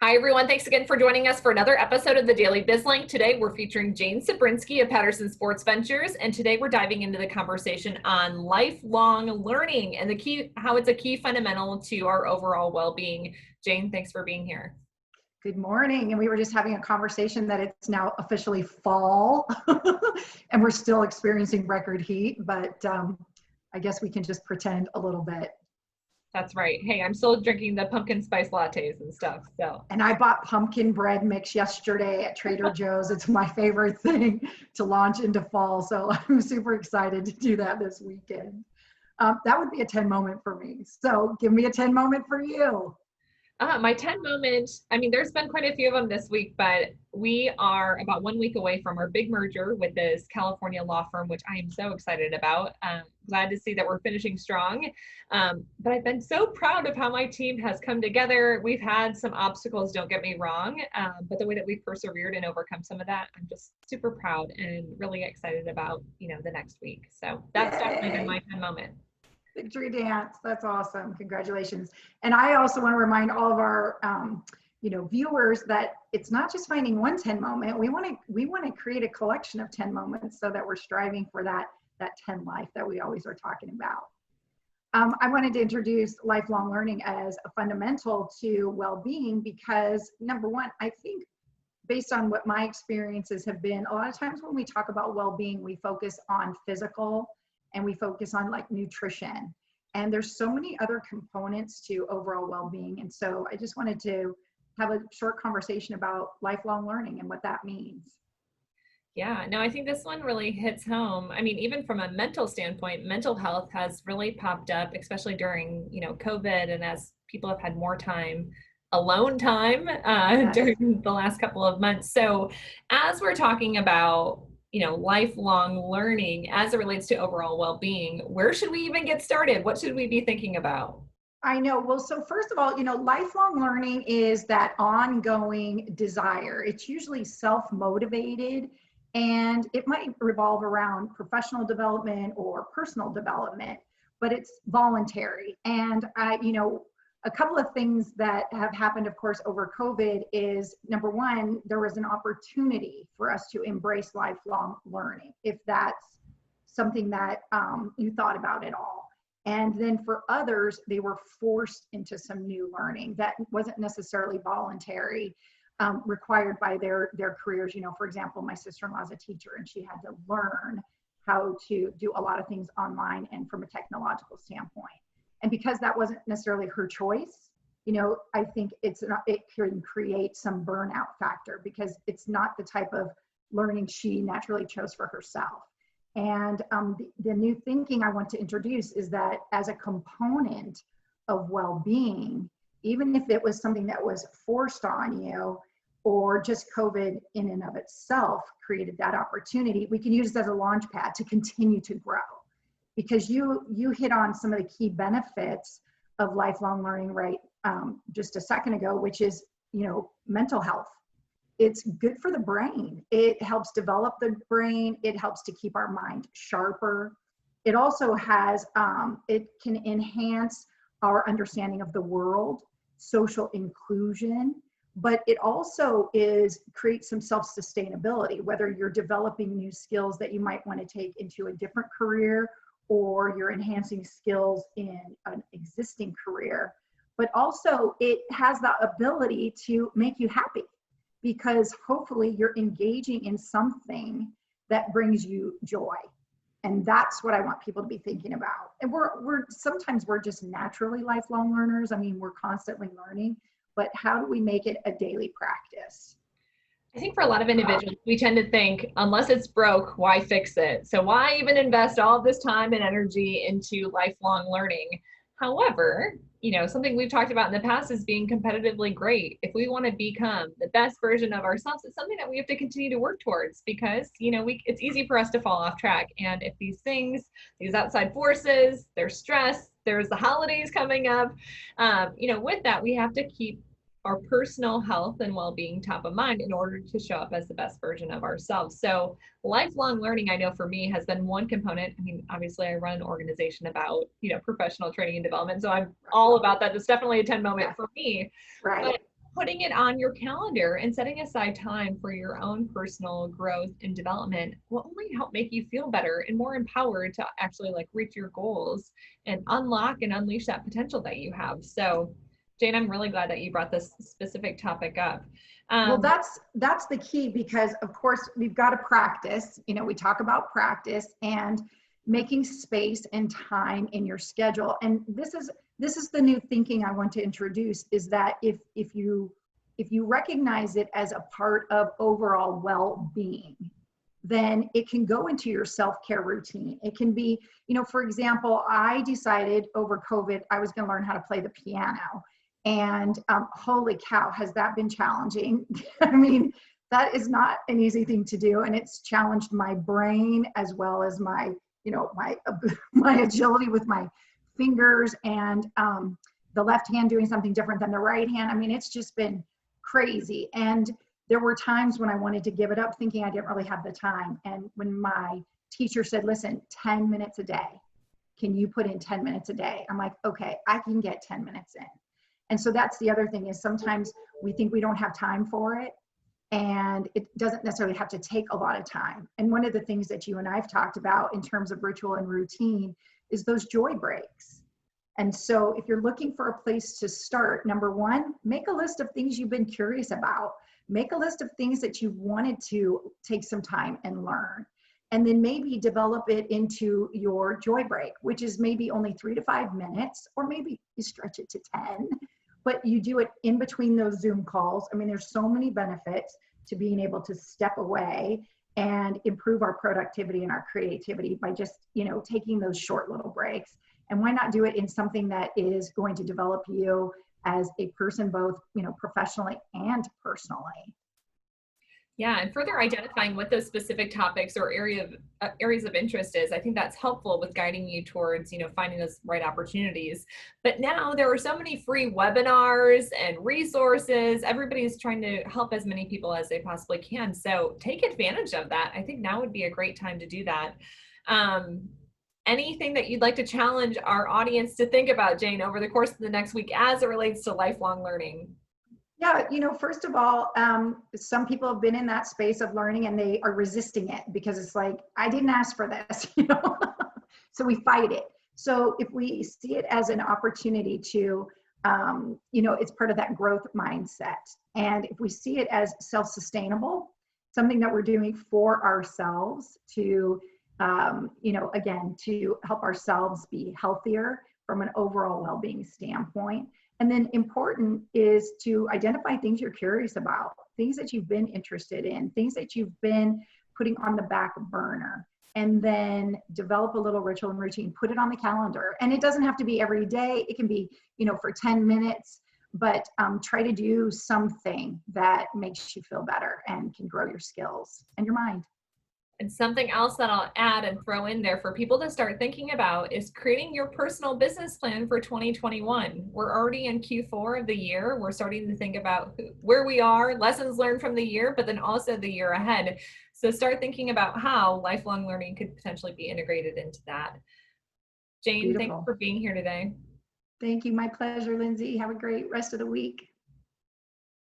Hi, everyone. Thanks again for joining us for another episode of the Daily BizLink. Today, we're featuring Jane Cebrynski of Patterson Sports Ventures, and today we're diving into the conversation on lifelong learning and how it's a key fundamental to our overall well-being. Jane, thanks for being here. Good morning. And we were just having a conversation that it's now officially fall and we're still experiencing record heat, but I guess we can just pretend a little bit. That's right. Hey, I'm still drinking the pumpkin spice lattes and stuff. And I bought pumpkin bread mix yesterday at Trader Joe's. It's my favorite thing to launch into fall. So I'm super excited to do that this weekend. That would be a 10 moment for me. So give me a 10 moment for you. My 10 moment, there's been quite a few of them this week, but we are about 1 week away from our big merger with this California law firm, which I am so excited about. Glad to see that we're finishing strong. But I've been so proud of how my team has come together. We've had some obstacles, don't get me wrong, but the way that we've persevered and overcome some of that, I'm just super proud and really excited about, the next week. So that's definitely been my 10 moment. Victory dance. That's awesome. Congratulations. And I also want to remind all of our, viewers that it's not just finding one 10 moment. We want to create a collection of 10 moments so that we're striving for that 10 life that we always are talking about. I wanted to introduce lifelong learning as a fundamental to well-being because number one, I think based on what my experiences have been, a lot of times when we talk about well-being, we focus on physical and we focus on like nutrition. And there's so many other components to overall well-being. And so I just wanted to have a short conversation about lifelong learning and what that means. Yeah, no, I think this one really hits home. Even from a mental standpoint, mental health has really popped up, especially during, COVID and as people have had more time, alone time during the last couple of months. So as we're talking about lifelong learning as it relates to overall well-being, where should we even get started? What should we be thinking about? I know. Well, so first of all, lifelong learning is that ongoing desire. It's usually self-motivated and it might revolve around professional development or personal development, but it's voluntary. And a couple of things that have happened, of course, over COVID is number one, there was an opportunity for us to embrace lifelong learning, if that's something that you thought about at all. And then for others, they were forced into some new learning that wasn't necessarily voluntary, required by their careers. For example, my sister-in-law is a teacher and she had to learn how to do a lot of things online and from a technological standpoint. And because that wasn't necessarily her choice, I think it can create some burnout factor because it's not the type of learning she naturally chose for herself. And the new thinking I want to introduce is that as a component of well-being, even if it was something that was forced on you or just COVID in and of itself created that opportunity, we can use it as a launch pad to continue to grow. Because you hit on some of the key benefits of lifelong learning, right? Just a second ago, which is, mental health. It's good for the brain. It helps develop the brain. It helps to keep our mind sharper. It also has, it can enhance our understanding of the world, social inclusion, but it also creates some self-sustainability, whether you're developing new skills that you might want to take into a different career or you're enhancing skills in an existing career, but also it has the ability to make you happy because hopefully you're engaging in something that brings you joy. And that's what I want people to be thinking about. And sometimes we're just naturally lifelong learners. We're constantly learning, but how do we make it a daily practice? I think for a lot of individuals, we tend to think, unless it's broke, why fix it? So why even invest all of this time and energy into lifelong learning? However, something we've talked about in the past is being competitively great. If we want to become the best version of ourselves, it's something that we have to continue to work towards because, it's easy for us to fall off track. And if these outside forces, there's stress, there's the holidays coming up, with that, we have to keep our personal health and well-being top of mind in order to show up as the best version of ourselves. So lifelong learning, I know for me, has been one component. Obviously I run an organization about, professional training and development. So I'm all about that. It's definitely a 10 moment for me. Right. But putting it on your calendar and setting aside time for your own personal growth and development will only help make you feel better and more empowered to actually like reach your goals and unlock and unleash that potential that you have. So, Jane, I'm really glad that you brought this specific topic up. Well, that's the key, because of course we've got to practice. You know, we talk about practice and making space and time in your schedule. And this is the new thinking I want to introduce, is that if you recognize it as a part of overall well-being, then it can go into your self-care routine. It can be, you know, for example, I decided over COVID I was going to learn how to play the piano. And holy cow, has that been challenging? I mean, that is not an easy thing to do. And it's challenged my brain as well as my, you know, my agility with my fingers, and the left hand doing something different than the right hand. I mean, it's just been crazy. And there were times when I wanted to give it up, thinking I didn't really have the time. And when my teacher said, listen, 10 minutes a day, can you put in 10 minutes a day? I'm like, okay, I can get 10 minutes in. And so that's the other thing, is sometimes we think we don't have time for it, and it doesn't necessarily have to take a lot of time. And one of the things that you and I've talked about in terms of ritual and routine is those joy breaks. And so if you're looking for a place to start, number one, make a list of things you've been curious about. Make a list of things that you've wanted to take some time and learn. And then maybe develop it into your joy break, which is maybe only 3 to 5 minutes, or maybe you stretch it to 10, but you do it in between those Zoom calls. I mean, there's so many benefits to being able to step away and improve our productivity and our creativity by just, you know, taking those short little breaks. And why not do it in something that is going to develop you as a person, both, you know, professionally and personally. Yeah, and further identifying what those specific topics or areas of interest is, I think that's helpful with guiding you towards, you know, finding those right opportunities. But now there are so many free webinars and resources. Everybody's trying to help as many people as they possibly can. So take advantage of that. I think now would be a great time to do that. Anything that you'd like to challenge our audience to think about, Jane, over the course of the next week as it relates to lifelong learning? Yeah, you know, first of all, some people have been in that space of learning and they are resisting it because it's like, I didn't ask for this, you know, so we fight it. So if we see it as an opportunity to, you know, it's part of that growth mindset. And if we see it as self-sustainable, something that we're doing for ourselves to, you know, again, to help ourselves be healthier from an overall well-being standpoint. And then important is to identify things you're curious about, things that you've been interested in, things that you've been putting on the back burner, and then develop a little ritual and routine, put it on the calendar. And it doesn't have to be every day. It can be, you know, for 10 minutes, but try to do something that makes you feel better and can grow your skills and your mind. And something else that I'll add and throw in there for people to start thinking about is creating your personal business plan for 2021. We're already in Q4 of the year. We're starting to think about where we are, lessons learned from the year, but then also the year ahead. So start thinking about how lifelong learning could potentially be integrated into that. Jane, Beautiful. thanks for being here today. Thank you. My pleasure, Lindsay. Have a great rest of the week.